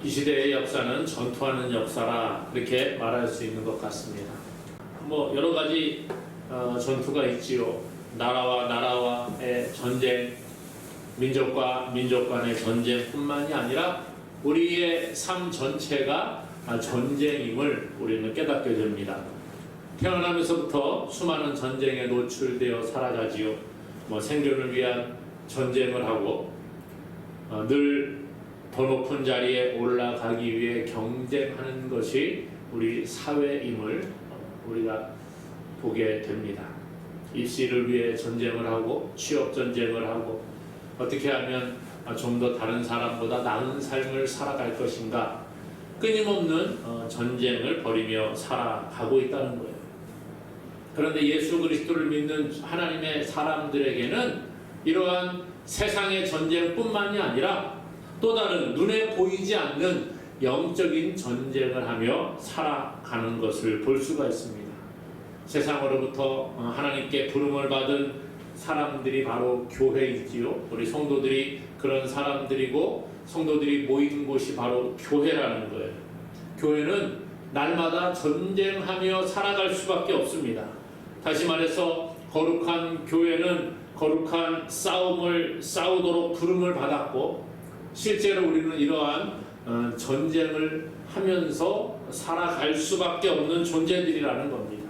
이 시대의 역사는 전투하는 역사라 그렇게 말할 수 있는 것 같습니다. 뭐 여러 가지 전투가 있지요. 나라와 나라와의 전쟁, 민족과 민족 간의 전쟁뿐만이 아니라 우리의 삶 전체가 전쟁임을 우리는 깨닫게 됩니다. 태어나면서부터 수많은 전쟁에 노출되어 살아가지요. 생존을 위한 전쟁을 하고 늘 더 높은 자리에 올라가기 위해 경쟁하는 것이 우리 사회임을 우리가 보게 됩니다. 입시를 위해 전쟁을 하고 취업 전쟁을 하고 어떻게 하면 좀 더 다른 사람보다 나은 삶을 살아갈 것인가 끊임없는 전쟁을 벌이며 살아가고 있다는 거예요. 그런데 예수 그리스도를 믿는 하나님의 사람들에게는 이러한 세상의 전쟁뿐만이 아니라 또 다른 눈에 보이지 않는 영적인 전쟁을 하며 살아가는 것을 볼 수가 있습니다. 세상으로부터 하나님께 부름을 받은 사람들이 바로 교회이지요. 우리 성도들이 그런 사람들이고 성도들이 모이는 곳이 바로 교회라는 거예요. 교회는 날마다 전쟁하며 살아갈 수밖에 없습니다. 다시 말해서 거룩한 교회는 거룩한 싸움을 싸우도록 부름을 받았고 실제로 우리는 이러한 전쟁을 하면서 살아갈 수밖에 없는 존재들이라는 겁니다.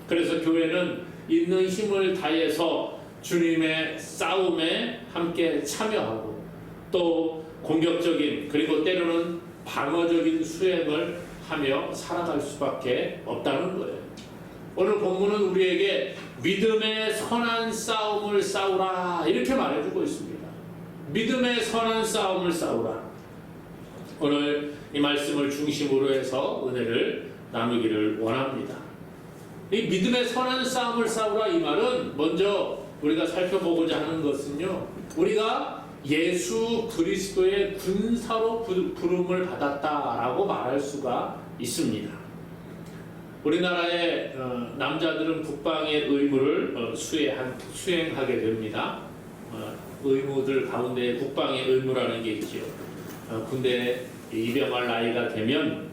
그래서 교회는 있는 힘을 다해서 주님의 싸움에 함께 참여하고 또 공격적인 그리고 때로는 방어적인 수행을 하며 살아갈 수밖에 없다는 거예요. 오늘 본문은 우리에게 믿음의 선한 싸움을 싸우라 이렇게 말해주고 있습니다. 믿음의 선한 싸움을 싸우라. 오늘 이 말씀을 중심으로 해서 은혜를 나누기를 원합니다. 이 믿음의 선한 싸움을 싸우라 이 말은 먼저 우리가 살펴보고자 하는 것은요, 우리가 예수 그리스도의 군사로 부름을 받았다라고 말할 수가 있습니다. 우리나라의 남자들은 국방의 의무를 수행하게 됩니다. 의무들 가운데 국방의 의무라는 게 있지요. 군대에 입영할 나이가 되면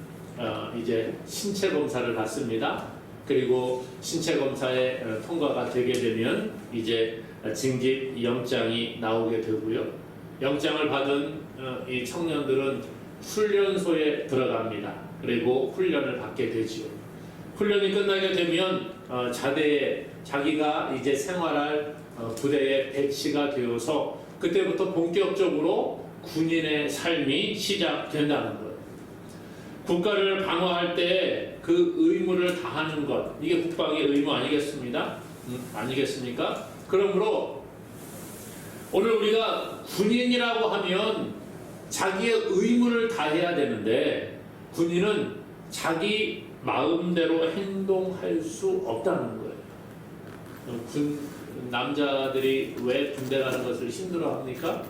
이제 신체 검사를 받습니다. 그리고 신체 검사에 통과가 되게 되면 이제 징집 영장이 나오게 되고요. 영장을 받은 이 청년들은 훈련소에 들어갑니다. 그리고 훈련을 받게 되지요. 훈련이 끝나게 되면 자대에 자기가 이제 생활할 부대에 배치가 되어서 그때부터 본격적으로 군인의 삶이 시작된다는 거예요. 국가를 방어할 때 그 의무를 다하는 것, 이게 국방의 의무 아니겠습니다? 아니겠습니까? 그러므로 오늘 우리가 군인이라고 하면 자기의 의무를 다해야 되는데 군인은 자기 마음대로 행동할 수 없다는 거예요. 남자들이 왜 군대 가는 것을 힘들어합니까?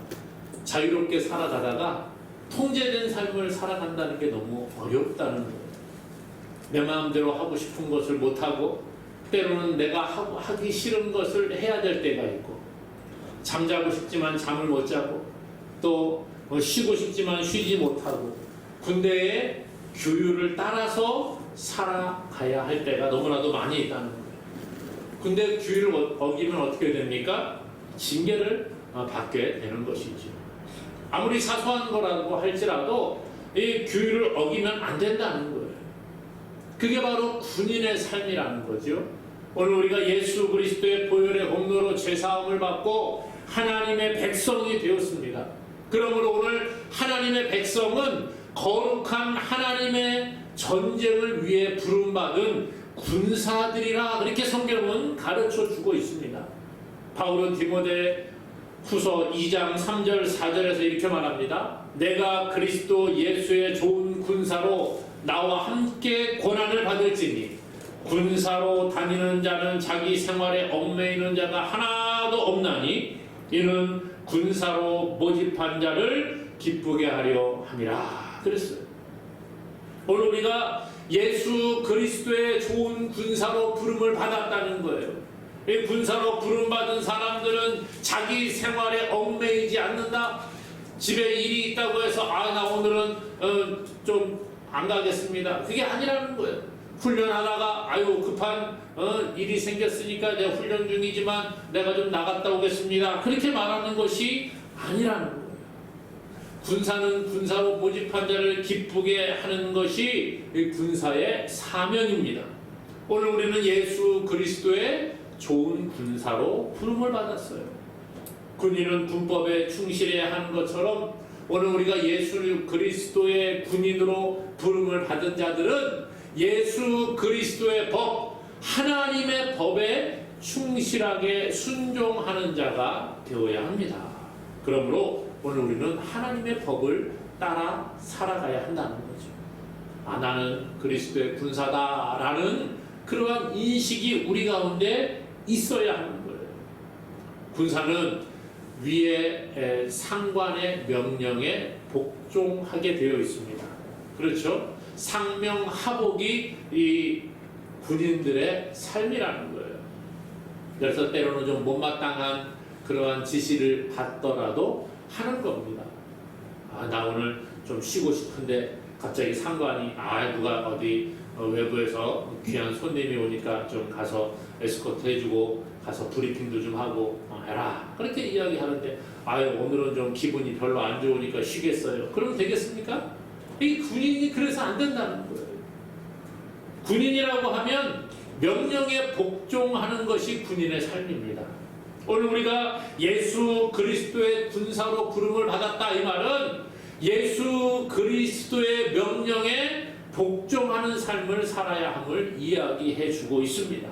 자유롭게 살아가다가 통제된 삶을 살아간다는 게 너무 어렵다는 거예요. 내 마음대로 하고 싶은 것을 못하고 때로는 내가 하기 싫은 것을 해야 될 때가 있고 잠자고 싶지만 잠을 못 자고 또 쉬고 싶지만 쉬지 못하고 군대의 규율을 따라서 살아가야 할 때가 너무나도 많이 있다는 거예요. 군대 규율을 어기면 어떻게 됩니까? 징계를 받게 되는 것이죠. 아무리 사소한 거라고 할지라도 이 규율을 어기면 안 된다는 거예요. 그게 바로 군인의 삶이라는 거죠. 오늘 우리가 예수 그리스도의 보혈의 공로로 죄사함을 받고 하나님의 백성이 되었습니다. 그러므로 오늘 하나님의 백성은 거룩한 하나님의 전쟁을 위해 부름받은 군사들이라 그렇게 성경은 가르쳐주고 있습니다. 바울은 디모데 후서 2장 3절 4절에서 이렇게 말합니다. 내가 그리스도 예수의 좋은 군사로 나와 함께 고난을 받을지니 군사로 다니는 자는 자기 생활에 얽매이는 자가 하나도 없나니 이는 군사로 모집한 자를 기쁘게 하려 함이라 그랬어요. 오늘 우리가 예수 그리스도의 좋은 군사로 부름을 받았다는 거예요. 이 군사로 부름받은 사람들은 자기 생활에 얽매이지 않는다. 집에 일이 있다고 해서 나 오늘은 안 가겠습니다. 그게 아니라는 거예요. 훈련하다가 아유 급한 일이 생겼으니까 내가 훈련 중이지만 내가 좀 나갔다 오겠습니다. 그렇게 말하는 것이 아니라는 거예요. 군사는 군사로 모집한 자를 기쁘게 하는 것이 군사의 사명입니다. 오늘 우리는 예수 그리스도의 좋은 군사로 부름을 받았어요. 군인은 군법에 충실해야 하는 것처럼 오늘 우리가 예수 그리스도의 군인으로 부름을 받은 자들은 예수 그리스도의 법, 하나님의 법에 충실하게 순종하는 자가 되어야 합니다. 그러므로 오늘 우리는 하나님의 법을 따라 살아가야 한다는 거죠. 나는 그리스도의 군사다라는 그러한 인식이 우리 가운데 있어야 하는 거예요. 군사는 위의 상관의 명령에 복종하게 되어 있습니다. 그렇죠? 상명하복이 이 군인들의 삶이라는 거예요. 그래서 때로는 좀 못마땅한 그러한 지시를 받더라도 하는 겁니다. 나 오늘 좀 쉬고 싶은데 갑자기 상관이 누가 어디 외부에서 귀한 손님이 오니까 좀 가서 에스코트 해주고 가서 브리핑도 좀 하고 해라. 그렇게 이야기하는데 오늘은 좀 기분이 별로 안 좋으니까 쉬겠어요. 그러면 되겠습니까? 이 군인이 그래서 안 된다는 거예요. 군인이라고 하면 명령에 복종하는 것이 군인의 삶입니다. 오늘 우리가 예수 그리스도의 군사로 부름을 받았다 이 말은 예수 그리스도의 명령에 복종하는 삶을 살아야 함을 이야기해 주고 있습니다.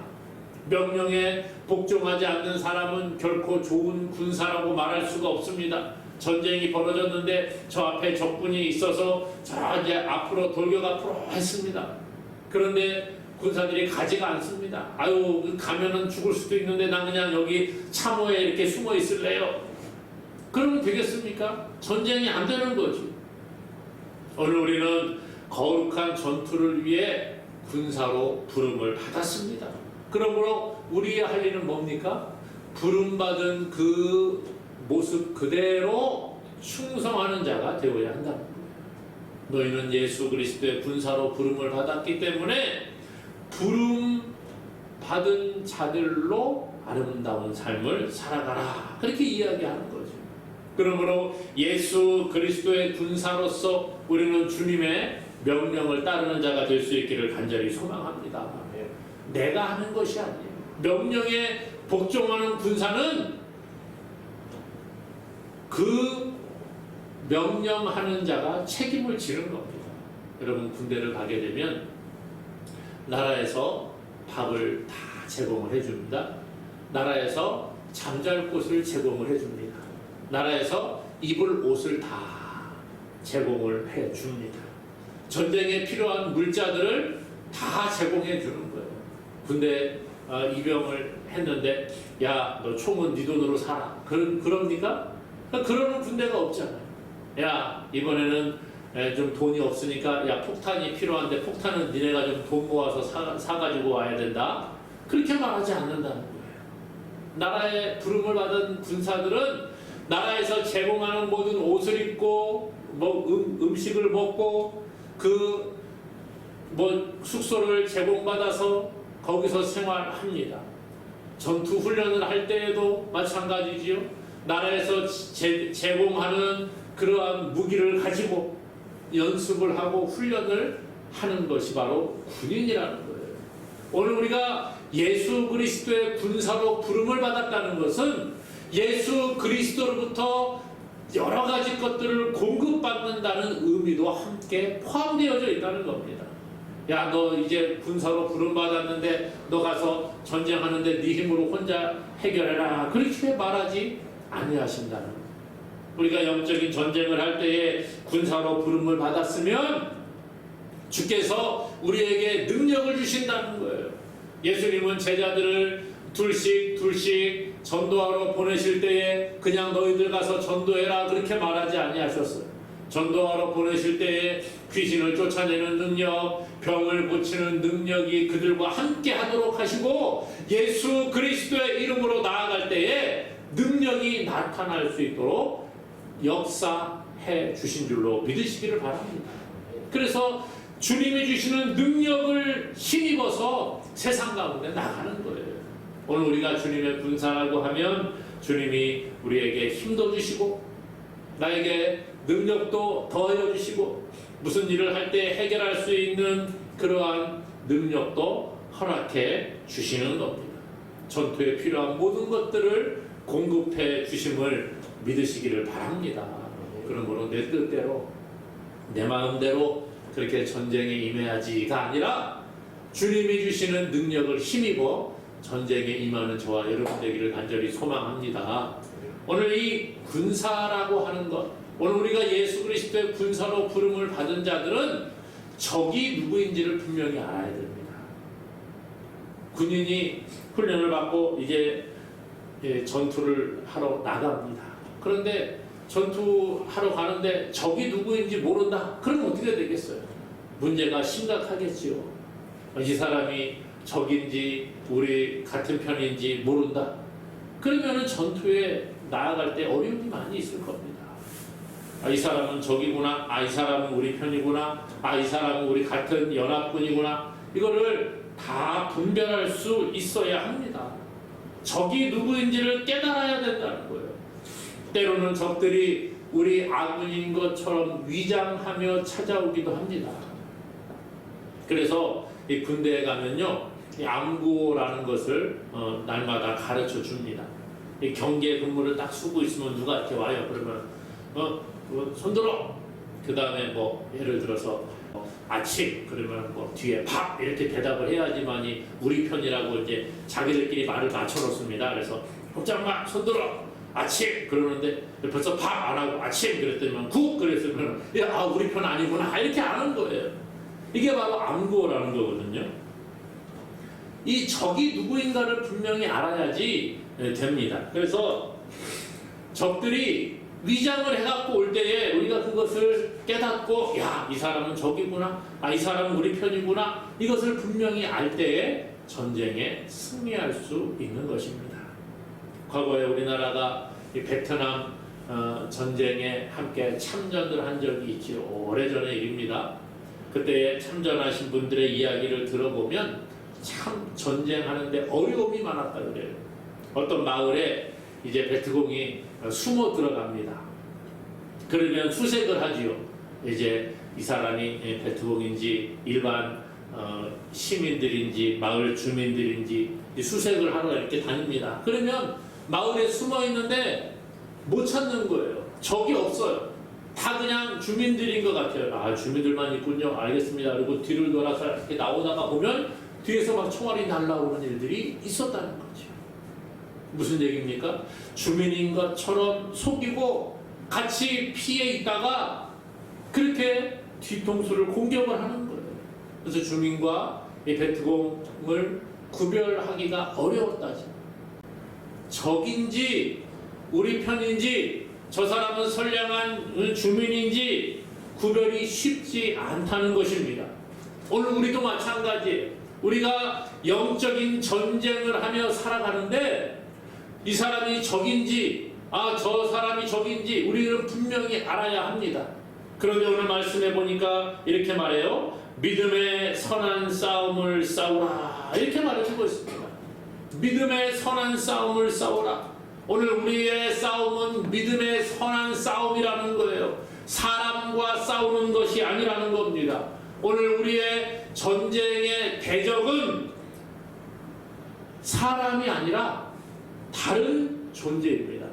명령에 복종하지 않는 사람은 결코 좋은 군사라고 말할 수가 없습니다. 전쟁이 벌어졌는데 저 앞에 적군이 있어서 저 이제 앞으로 돌격 앞으로 했습니다. 그런데 군사들이 가지가 않습니다. 가면은 죽을 수도 있는데 나 그냥 여기 참호에 이렇게 숨어 있을래요. 그러면 되겠습니까? 전쟁이 안 되는 거지. 오늘 우리는 거룩한 전투를 위해 군사로 부름을 받았습니다. 그러므로 우리의 할 일은 뭡니까? 부름받은 그 모습 그대로 충성하는 자가 되어야 한다는 거예요. 너희는 예수 그리스도의 군사로 부름을 받았기 때문에 부름 받은 자들로 아름다운 삶을 살아가라. 그렇게 이야기하는 거죠. 그러므로 예수 그리스도의 군사로서 우리는 주님의 명령을 따르는 자가 될 수 있기를 간절히 소망합니다. 내가 하는 것이 아니에요. 명령에 복종하는 군사는 그 명령하는 자가 책임을 지는 겁니다. 여러분 군대를 가게 되면 나라에서 밥을 다 제공을 해줍니다. 나라에서 잠잘 곳을 제공을 해줍니다. 나라에서 입을 옷을 다 제공을 해줍니다. 전쟁에 필요한 물자들을 다 제공해 주는 거예요. 군대 입영을 했는데 야, 너 총은 네 돈으로 사라. 그럽니까? 그러는 군대가 없잖아요. 야, 이번에는 좀 돈이 없으니까 야, 폭탄이 필요한데 폭탄은 니네가 좀 돈 모아서 사가지고 와야 된다. 그렇게 말하지 않는다는 거예요. 나라의 부름을 받은 군사들은 나라에서 제공하는 모든 옷을 입고 음식을 먹고 숙소를 제공받아서 거기서 생활합니다. 전투 훈련을 할 때에도 마찬가지지요. 나라에서 제공하는 그러한 무기를 가지고 연습을 하고 훈련을 하는 것이 바로 군인이라는 거예요. 오늘 우리가 예수 그리스도의 군사로 부름을 받았다는 것은 예수 그리스도로부터 여러 가지 것들을 공급받는다는 의미도 함께 포함되어져 있다는 겁니다. 야, 너 이제 군사로 부름받았는데 너 가서 전쟁하는데 네 힘으로 혼자 해결해라. 그렇게 말하지 아니하신다는 거예요. 우리가 영적인 전쟁을 할 때에 군사로 부름을 받았으면 주께서 우리에게 능력을 주신다는 거예요. 예수님은 제자들을 둘씩 전도하러 보내실 때에 그냥 너희들 가서 전도해라 그렇게 말하지 아니하셨어요. 전도하러 보내실 때에 귀신을 쫓아내는 능력, 병을 고치는 능력이 그들과 함께 하도록 하시고 예수 그리스도의 이름으로 나아갈 때에 능력이 나타날 수 있도록 역사해 주신 줄로 믿으시기를 바랍니다. 그래서 주님이 주시는 능력을 힘입어서 세상 가운데 나가는 거예요. 오늘 우리가 주님의 군사라고 하면 주님이 우리에게 힘도 주시고 나에게 능력도 더하여 주시고 무슨 일을 할 때 해결할 수 있는 그러한 능력도 허락해 주시는 겁니다. 전투에 필요한 모든 것들을 공급해 주심을 믿으시기를 바랍니다. 그러므로 내 뜻대로 내 마음대로 그렇게 전쟁에 임해야지가 아니라 주님이 주시는 능력을 힘입어 전쟁에 임하는 저와 여러분 되기를 간절히 소망합니다. 오늘 이 군사라고 하는 것, 오늘 우리가 예수 그리스도의 군사로 부름을 받은 자들은 적이 누구인지를 분명히 알아야 됩니다. 군인이 훈련을 받고 이제 전투를 하러 나갑니다. 그런데 전투하러 가는데 적이 누구인지 모른다? 그럼 어떻게 되겠어요? 문제가 심각하겠지요. 이 사람이 적인지 우리 같은 편인지 모른다? 그러면 전투에 나아갈 때 어려움이 많이 있을 겁니다. 이 사람은 적이구나, 이 사람은 우리 편이구나, 이 사람은 우리 같은 연합군이구나, 이거를 다 분별할 수 있어야 합니다. 적이 누구인지를 깨달아야 된다는 거예요. 때로는 적들이 우리 아군인 것처럼 위장하며 찾아오기도 합니다. 그래서 이 군대에 가면요, 이 암구라는 것을 날마다 가르쳐 줍니다. 이 경계 근무를 딱 쓰고 있으면 누가 이렇게 와요. 그러면 손들어. 그 다음에 뭐 예를 들어서 아침 그러면 뭐 뒤에 밥 이렇게 대답을 해야지만이 우리 편이라고 이제 자기들끼리 말을 맞춰놓습니다. 그래서 복장마 손들어. 아침 그러는데 벌써 밥 안 하고 아침 그랬더니 국 그랬으면 우리 편 아니구나 이렇게 아는 거예요. 이게 바로 암구라는 거거든요. 이 적이 누구인가를 분명히 알아야지 됩니다. 그래서 적들이 위장을 해갖고 올 때에 우리가 그것을 깨닫고 이 사람은 적이구나, 이 사람은 우리 편이구나, 이것을 분명히 알 때에 전쟁에 승리할 수 있는 것입니다. 과거에 우리나라가 이 베트남 전쟁에 함께 참전을 한 적이 있지요. 오래전의 일입니다. 그때 참전하신 분들의 이야기를 들어보면 참 전쟁하는데 어려움이 많았다 그래요. 어떤 마을에 이제 베트공이 숨어 들어갑니다. 그러면 수색을 하지요. 이제 이 사람이 베트공인지 일반 시민들인지 마을 주민들인지 수색을 하러 이렇게 다닙니다. 그러면 마을에 숨어 있는데 못 찾는 거예요. 적이 없어요. 다 그냥 주민들인 것 같아요. 주민들만 있군요. 알겠습니다. 그리고 뒤를 돌아서 이렇게 나오다가 보면 뒤에서 막 총알이 날라오는 일들이 있었다는 거죠. 무슨 얘기입니까? 주민인 것처럼 속이고 같이 피해 있다가 그렇게 뒤통수를 공격을 하는 거예요. 그래서 주민과 이 베트공을 구별하기가 어려웠다죠. 적인지 우리 편인지 저 사람은 선량한 주민인지 구별이 쉽지 않다는 것입니다. 오늘 우리도 마찬가지예요. 우리가 영적인 전쟁을 하며 살아가는데 이 사람이 적인지 저 사람이 적인지 우리는 분명히 알아야 합니다. 그런데 오늘 말씀해 보니까 이렇게 말해요. 믿음의 선한 싸움을 싸우라 이렇게 말해주고 있습니다. 믿음의 선한 싸움을 싸우라. 오늘 우리의 싸움은 믿음의 선한 싸움이라는 거예요. 사람과 싸우는 것이 아니라는 겁니다. 오늘 우리의 전쟁의 대적은 사람이 아니라 다른 존재입니다.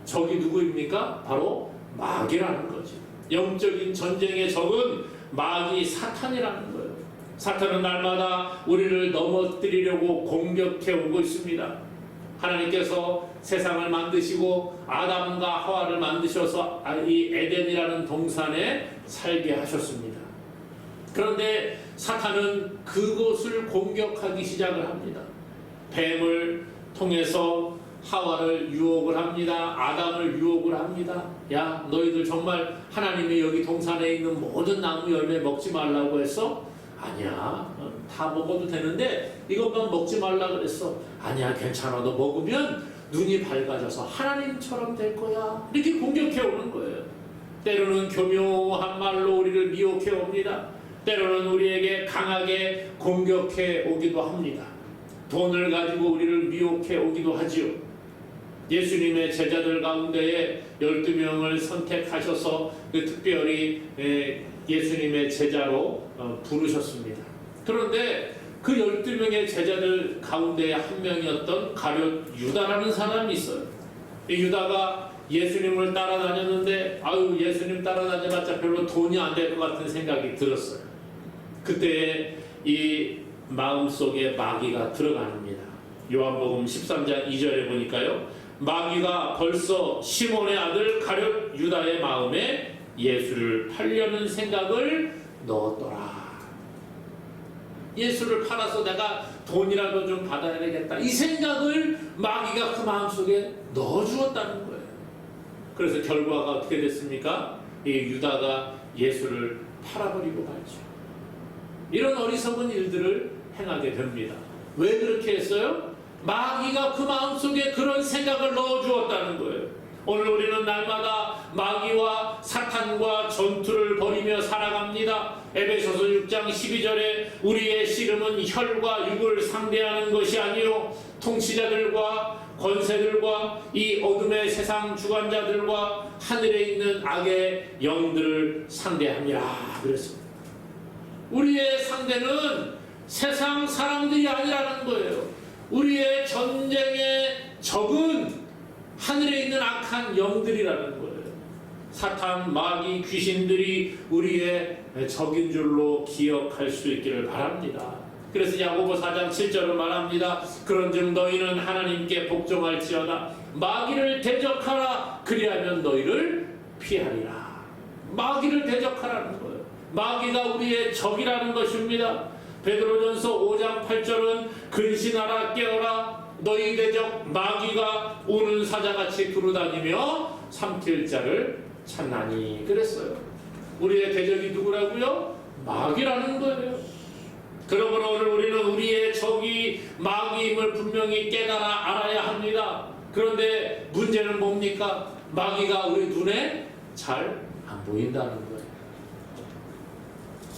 적이 누구입니까? 바로 마귀라는 거죠. 영적인 전쟁의 적은 마귀 사탄이라는 거예요. 사탄은 날마다 우리를 넘어뜨리려고 공격해 오고 있습니다. 하나님께서 세상을 만드시고 아담과 하와를 만드셔서 이 에덴이라는 동산에 살게 하셨습니다. 그런데 사탄은 그곳을 공격하기 시작을 합니다. 뱀을 통해서 하와를 유혹을 합니다. 아담을 유혹을 합니다. 야, 너희들 정말 하나님이 여기 동산에 있는 모든 나무 열매 먹지 말라고 했어? 아니야, 다 먹어도 되는데 이것만 먹지 말라 그랬어. 아니야, 괜찮아, 너 먹으면 눈이 밝아져서 하나님처럼 될 거야. 이렇게 공격해 오는 거예요. 때로는 교묘한 말로 우리를 미혹해 옵니다. 때로는 우리에게 강하게 공격해 오기도 합니다. 돈을 가지고 우리를 미혹해 오기도 하지요. 예수님의 제자들 가운데에 12명을 선택하셔서 특별히 예수님의 제자로 부르셨습니다. 그런데 그 12명의 제자들 가운데 한 명이었던 가룟 유다라는 사람이 있어요. 이 유다가 예수님을 따라다녔는데 예수님 따라다녀봤자 별로 돈이 안 될 것 같은 생각이 들었어요. 그때 이 마음속에 마귀가 들어갑니다. 요한복음 13장 2절에 보니까요, 마귀가 벌써 시몬의 아들 가룟 유다의 마음에 예수를 팔려는 생각을 넣었더라. 예수를 팔아서 내가 돈이라도 좀 받아야 되겠다, 이 생각을 마귀가 그 마음속에 넣어주었다는 거예요. 그래서 결과가 어떻게 됐습니까? 이 유다가 예수를 팔아버리고 말죠. 이런 어리석은 일들을 행하게 됩니다. 왜 그렇게 했어요? 마귀가 그 마음속에 그런 생각을 넣어주었다는 거예요. 오늘 우리는 날마다 마귀와 사탄과 전투를 벌이며 살아갑니다. 에베소서 6장 12절에 우리의 씨름은 혈과 육을 상대하는 것이 아니요 통치자들과 권세들과 이 어둠의 세상 주관자들과 하늘에 있는 악의 영들을 상대합니다. 그랬습니다. 우리의 상대는 세상 사람들이 아니라는 거예요. 우리의 전쟁의 적은 하늘에 있는 악한 영들이라는 거예요. 사탄, 마귀, 귀신들이 우리의 적인 줄로 기억할 수 있기를 바랍니다. 그래서 야고보 4장 7절은 말합니다. 그런즉 너희는 하나님께 복종할지어다. 마귀를 대적하라. 그리하면 너희를 피하리라. 마귀를 대적하라는 거예요. 마귀가 우리의 적이라는 것입니다. 베드로전서 5장 8절은 근신하라 깨어라. 너희 대적 마귀가 오는 사자같이 두루다니며 삼킬 자를 찾나니 그랬어요. 우리의 대적이 누구라고요? 마귀라는 거예요. 그러므로 오늘 우리는 우리의 적이 마귀임을 분명히 깨달아 알아야 합니다. 그런데 문제는 뭡니까? 마귀가 우리 눈에 잘 안 보인다는 거예요.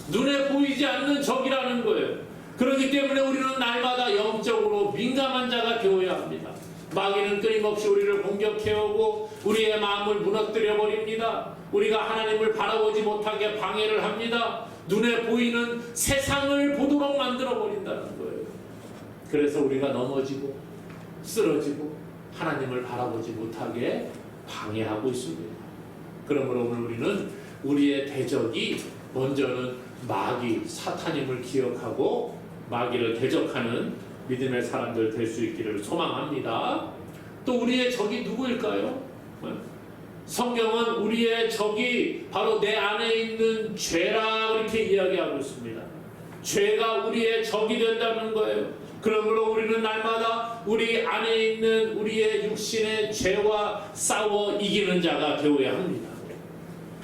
눈에 보이지 않는 적이라는 거예요. 그렇기 때문에 우리는 날마다 영적으로 민감한 자가 되어야 합니다. 마귀는 끊임없이 우리를 공격해오고 우리의 마음을 무너뜨려 버립니다. 우리가 하나님을 바라보지 못하게 방해를 합니다. 눈에 보이는 세상을 보도록 만들어 버린다는 거예요. 그래서 우리가 넘어지고 쓰러지고 하나님을 바라보지 못하게 방해하고 있습니다. 그러므로 오늘 우리는 우리의 대적이 먼저는 마귀, 사탄임을 기억하고 마귀를 대적하는 믿음의 사람들 될 수 있기를 소망합니다. 또 우리의 적이 누구일까요? 성경은 우리의 적이 바로 내 안에 있는 죄라 이렇게 이야기하고 있습니다. 죄가 우리의 적이 된다는 거예요. 그러므로 우리는 날마다 우리 안에 있는 우리의 육신의 죄와 싸워 이기는 자가 되어야 합니다.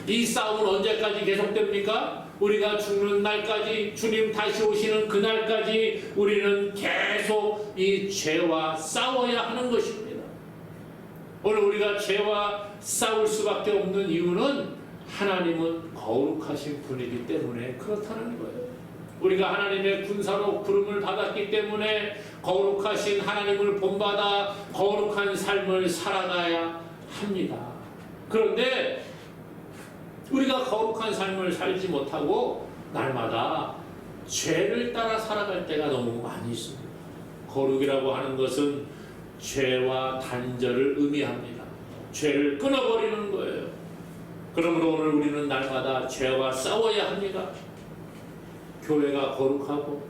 이 싸움은 언제까지 계속됩니까? 우리가 죽는 날까지, 주님 다시 오시는 그날까지 우리는 계속 이 죄와 싸워야 하는 것입니다. 오늘 우리가 죄와 싸울 수밖에 없는 이유는 하나님은 거룩하신 분이기 때문에 그렇다는 거예요. 우리가 하나님의 군사로 부름을 받았기 때문에 거룩하신 하나님을 본받아 거룩한 삶을 살아가야 합니다. 그런데 우리가 거룩한 삶을 살지 못하고 날마다 죄를 따라 살아갈 때가 너무 많이 있습니다. 거룩이라고 하는 것은 죄와 단절을 의미합니다. 죄를 끊어버리는 거예요. 그러므로 오늘 우리는 날마다 죄와 싸워야 합니다. 교회가 거룩하고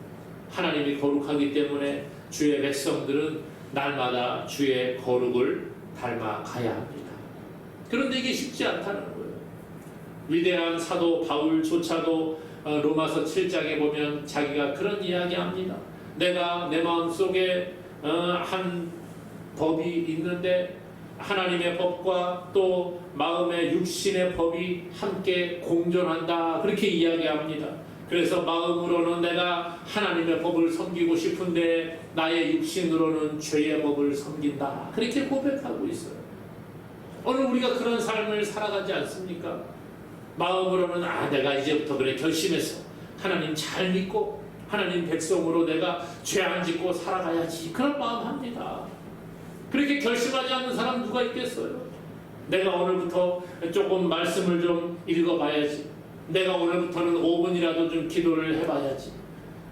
하나님이 거룩하기 때문에 주의 백성들은 날마다 주의 거룩을 닮아가야 합니다. 그런데 이게 쉽지 않다는 거예요. 위대한 사도 바울조차도 로마서 7장에 보면 자기가 그런 이야기합니다. 내가 내 마음속에 한 법이 있는데 하나님의 법과 또 마음의 육신의 법이 함께 공존한다, 그렇게 이야기합니다. 그래서 마음으로는 내가 하나님의 법을 섬기고 싶은데 나의 육신으로는 죄의 법을 섬긴다, 그렇게 고백하고 있어요. 오늘 우리가 그런 삶을 살아가지 않습니까? 마음으로는 내가 이제부터 그래 결심했어, 하나님 잘 믿고 하나님 백성으로 내가 죄 안 짓고 살아가야지, 그런 마음 합니다. 그렇게 결심하지 않는 사람 누가 있겠어요? 내가 오늘부터 조금 말씀을 좀 읽어봐야지, 내가 오늘부터는 5분이라도 좀 기도를 해봐야지,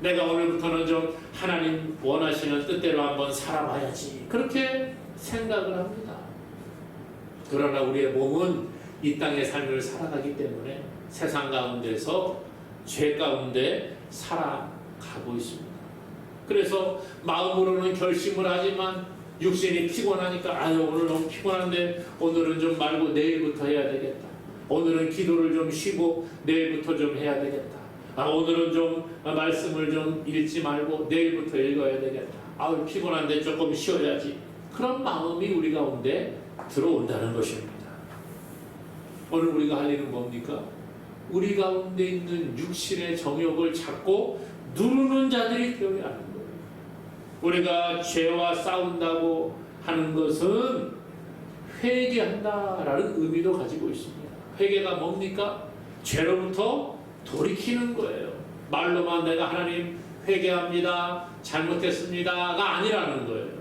내가 오늘부터는 좀 하나님 원하시는 뜻대로 한번 살아봐야지, 그렇게 생각을 합니다. 그러나 우리의 몸은 이 땅의 삶을 살아가기 때문에 세상 가운데서 죄 가운데 살아가고 있습니다. 그래서 마음으로는 결심을 하지만 육신이 피곤하니까 아유 오늘 너무 피곤한데 오늘은 좀 말고 내일부터 해야 되겠다. 오늘은 기도를 좀 쉬고 내일부터 좀 해야 되겠다. 오늘은 좀 말씀을 좀 읽지 말고 내일부터 읽어야 되겠다. 아유 피곤한데 조금 쉬어야지. 그런 마음이 우리 가운데 들어온다는 것입니다. 오늘 우리가 할 일은 뭡니까? 우리 가운데 있는 육신의 정욕을 잡고 누르는 자들이 되어야 하는 거예요. 우리가 죄와 싸운다고 하는 것은 회개한다라는 의미도 가지고 있습니다. 회개가 뭡니까? 죄로부터 돌이키는 거예요. 말로만 내가 하나님 회개합니다, 잘못했습니다가 아니라는 거예요.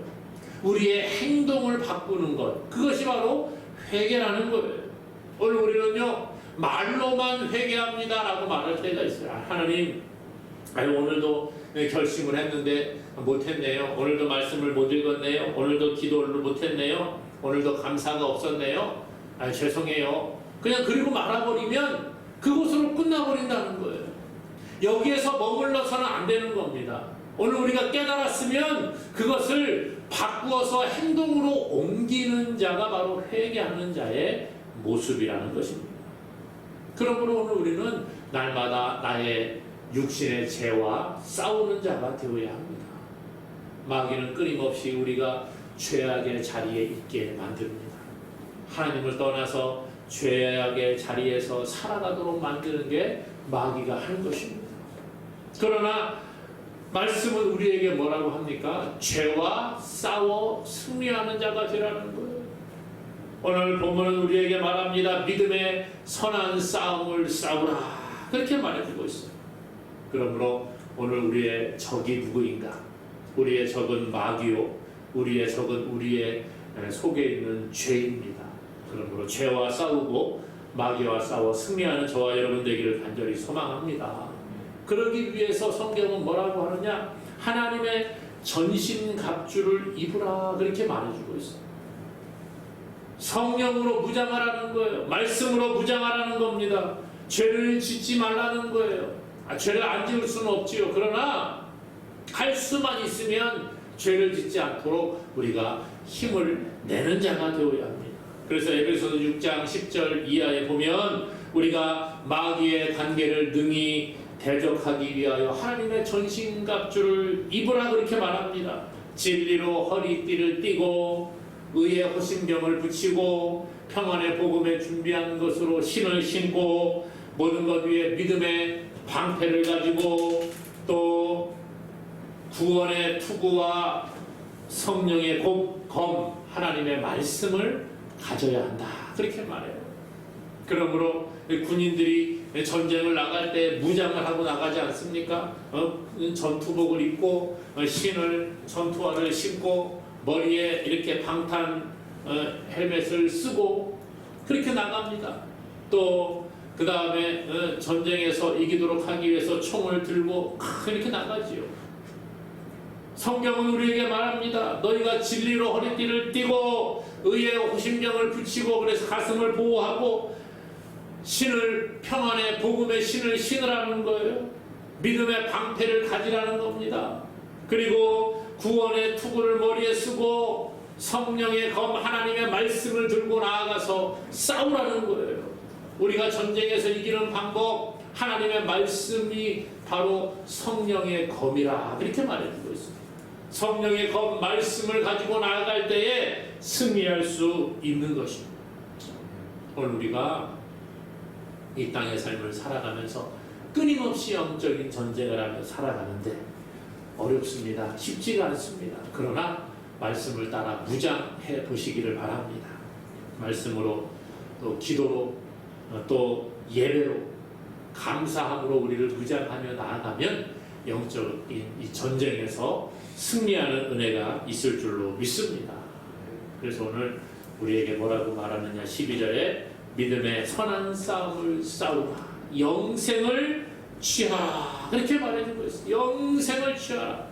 우리의 행동을 바꾸는 것, 그것이 바로 회개라는 거예요. 오늘 우리는요 말로만 회개합니다라고 말할 때가 있어요. 하나님, 오늘도 결심을 했는데 못했네요. 오늘도 말씀을 못 읽었네요. 오늘도 기도를 못했네요. 오늘도 감사가 없었네요. 죄송해요. 그냥 그리고 말아버리면 그곳으로 끝나버린다는 거예요. 여기에서 머물러서는 안 되는 겁니다. 오늘 우리가 깨달았으면 그것을 바꾸어서 행동으로 옮기는 자가 바로 회개하는 자의 모습이라는 것입니다. 그러므로 오늘 우리는 날마다 나의 육신의 죄와 싸우는 자가 되어야 합니다. 마귀는 끊임없이 우리가 죄악의 자리에 있게 만듭니다. 하나님을 떠나서 죄악의 자리에서 살아가도록 만드는 게 마귀가 하는 것입니다. 그러나 말씀은 우리에게 뭐라고 합니까? 죄와 싸워 승리하는 자가 되라는 거예요. 오늘 본문은 우리에게 말합니다. 믿음의 선한 싸움을 싸우라, 그렇게 말해주고 있어요. 그러므로 오늘 우리의 적이 누구인가? 우리의 적은 마귀요, 우리의 적은 우리의 속에 있는 죄입니다. 그러므로 죄와 싸우고 마귀와 싸워 승리하는 저와 여러분 되기를 간절히 소망합니다. 그러기 위해서 성경은 뭐라고 하느냐? 하나님의 전신갑주를 입으라, 그렇게 말해주고 있어요. 성령으로 무장하라는 거예요. 말씀으로 무장하라는 겁니다. 죄를 짓지 말라는 거예요. 죄를 안 지을 수는 없지요. 그러나 할 수만 있으면 죄를 짓지 않도록 우리가 힘을 내는 자가 되어야 합니다. 그래서 에베소서 6장 10절 이하에 보면 우리가 마귀의 관계를 능히 대적하기 위하여 하나님의 전신갑주를 입으라, 그렇게 말합니다. 진리로 허리띠를 띠고 의의 호심병을 붙이고 평안의 복음에 준비한 것으로 신을 신고 모든 것 위에 믿음의 방패를 가지고 또 구원의 투구와 성령의 검, 하나님의 말씀을 가져야 한다, 그렇게 말해요. 그러므로 군인들이 전쟁을 나갈 때 무장을 하고 나가지 않습니까? 전투복을 입고 신을, 전투화를 신고 머리에 이렇게 방탄 헬멧을 쓰고 그렇게 나갑니다. 또 그 다음에 전쟁에서 이기도록 하기 위해서 총을 들고 이렇게 나가지요. 성경은 우리에게 말합니다. 너희가 진리로 허리띠를 띠고 의의 호심병을 붙이고, 그래서 가슴을 보호하고 신을, 평안의 복음의 신을 신으라는 거예요. 믿음의 방패를 가지라는 겁니다. 그리고 구원의 투구를 머리에 쓰고 성령의 검, 하나님의 말씀을 들고 나아가서 싸우라는 거예요. 우리가 전쟁에서 이기는 방법, 하나님의 말씀이 바로 성령의 검이라, 그렇게 말해주고 있습니다. 성령의 검, 말씀을 가지고 나아갈 때에 승리할 수 있는 것입니다. 오늘 우리가 이 땅의 삶을 살아가면서 끊임없이 영적인 전쟁을 하며 살아가는데 어렵습니다. 쉽지가 않습니다. 그러나 말씀을 따라 무장해 보시기를 바랍니다. 말씀으로 또 기도로 또 예배로 감사함으로 우리를 무장하며 나아가면 영적인 이 전쟁에서 승리하는 은혜가 있을 줄로 믿습니다. 그래서 오늘 우리에게 뭐라고 말하느냐, 12절에 믿음의 선한 싸움을 싸우라, 영생을 취하라, 그렇게 말해주고 있어요. 영생을 취하라.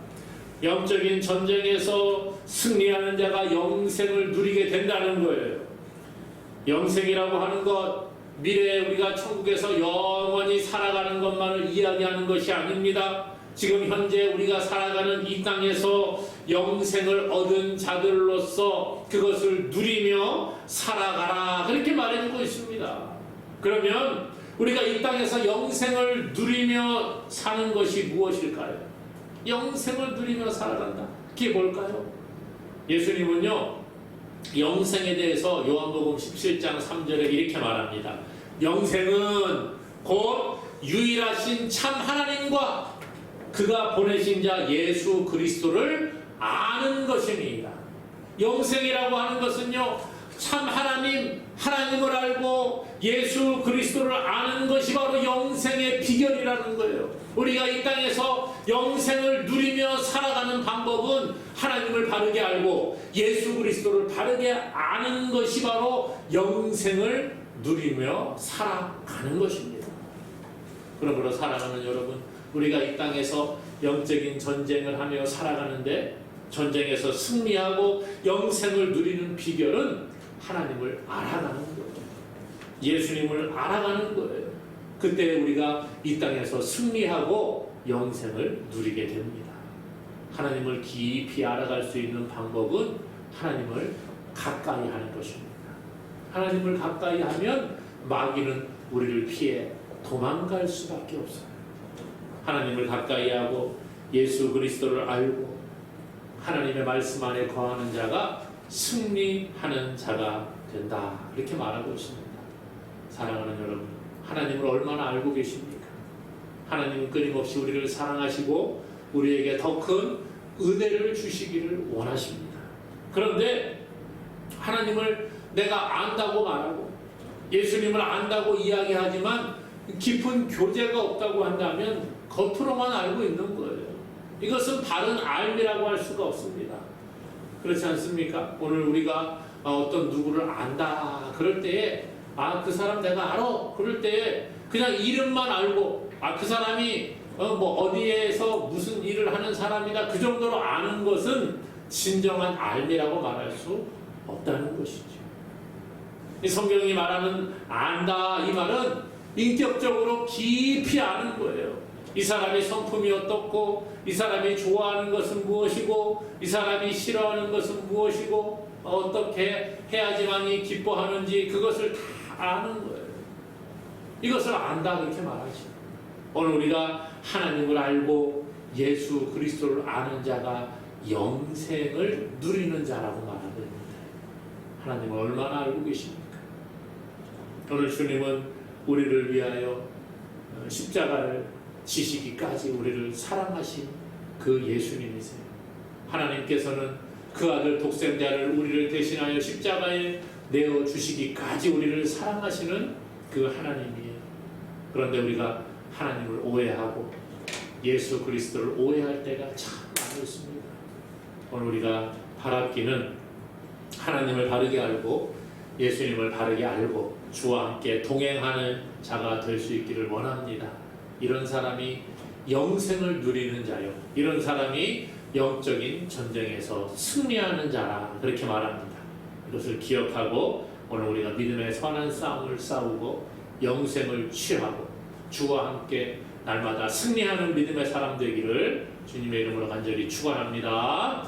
영적인 전쟁에서 승리하는 자가 영생을 누리게 된다는 거예요. 영생이라고 하는 것, 미래에 우리가 천국에서 영원히 살아가는 것만을 이야기하는 것이 아닙니다. 지금 현재 우리가 살아가는 이 땅에서 영생을 얻은 자들로서 그것을 누리며 살아가라, 그렇게 말해주고 있습니다. 그러면 우리가 이 땅에서 영생을 누리며 사는 것이 무엇일까요? 영생을 누리며 살아간다. 그게 뭘까요? 예수님은요, 영생에 대해서 요한복음 17장 3절에 이렇게 말합니다. 영생은 곧 유일하신 참 하나님과 그가 보내신 자 예수 그리스도를 아는 것이니이다. 영생이라고 하는 것은요, 참 하나님을 알고 예수 그리스도를 아는 것이 바로 영생의 비결이라는 거예요. 우리가 이 땅에서 영생을 누리며 살아가는 방법은 하나님을 바르게 알고 예수 그리스도를 바르게 아는 것이 바로 영생을 누리며 살아가는 것입니다. 그러므로 사랑하는 여러분, 우리가 이 땅에서 영적인 전쟁을 하며 살아가는데 전쟁에서 승리하고 영생을 누리는 비결은 하나님을 알아가는 거예요. 예수님을 알아가는 거예요. 그때 우리가 이 땅에서 승리하고 영생을 누리게 됩니다. 하나님을 깊이 알아갈 수 있는 방법은 하나님을 가까이 하는 것입니다. 하나님을 가까이 하면 마귀는 우리를 피해 도망갈 수밖에 없어요. 하나님을 가까이 하고 예수 그리스도를 알고 하나님의 말씀 안에 거하는 자가 승리하는 자가 된다, 이렇게 말하고 있습니다. 사랑하는 여러분, 하나님을 얼마나 알고 계십니까? 하나님은 끊임없이 우리를 사랑하시고 우리에게 더 큰 은혜를 주시기를 원하십니다. 그런데 하나님을 내가 안다고 말하고 예수님을 안다고 이야기하지만 깊은 교제가 없다고 한다면 겉으로만 알고 있는 거예요. 이것은 바른 알미라고 할 수가 없습니다. 그렇지 않습니까? 오늘 우리가 어떤 누구를 안다 그럴 때에 그 사람 내가 알아 그럴 때에 그냥 이름만 알고 그 사람이 어디에서 무슨 일을 하는 사람이다 그 정도로 아는 것은 진정한 알미라고 말할 수 없다는 것이죠. 이 성경이 말하는 안다 이 말은 인격적으로 깊이 아는 거예요. 이 사람의 성품이 어떻고 이 사람이 좋아하는 것은 무엇이고 이 사람이 싫어하는 것은 무엇이고 어떻게 해야지만이 기뻐하는지 그것을 다 아는 거예요. 이것을 안다 그렇게 말하죠. 오늘 우리가 하나님을 알고 예수 그리스도를 아는 자가 영생을 누리는 자라고 말하고 있는데 하나님을 얼마나 알고 계십니까? 오늘 주님은 우리를 위하여 십자가를 지시기까지 우리를 사랑하신 그 예수님이세요. 하나님께서는 그 아들 독생자를 우리를 대신하여 십자가에 내어주시기까지 우리를 사랑하시는 그 하나님이에요. 그런데 우리가 하나님을 오해하고 예수 그리스도를 오해할 때가 참 많습니다. 오늘 우리가 바랍기는 하나님을 바르게 알고 예수님을 바르게 알고 주와 함께 동행하는 자가 될 수 있기를 원합니다. 이런 사람이 영생을 누리는 자요. 이런 사람이 영적인 전쟁에서 승리하는 자라 그렇게 말합니다. 이것을 기억하고 오늘 우리가 믿음의 선한 싸움을 싸우고 영생을 취하고 주와 함께 날마다 승리하는 믿음의 사람 되기를 주님의 이름으로 간절히 축원합니다.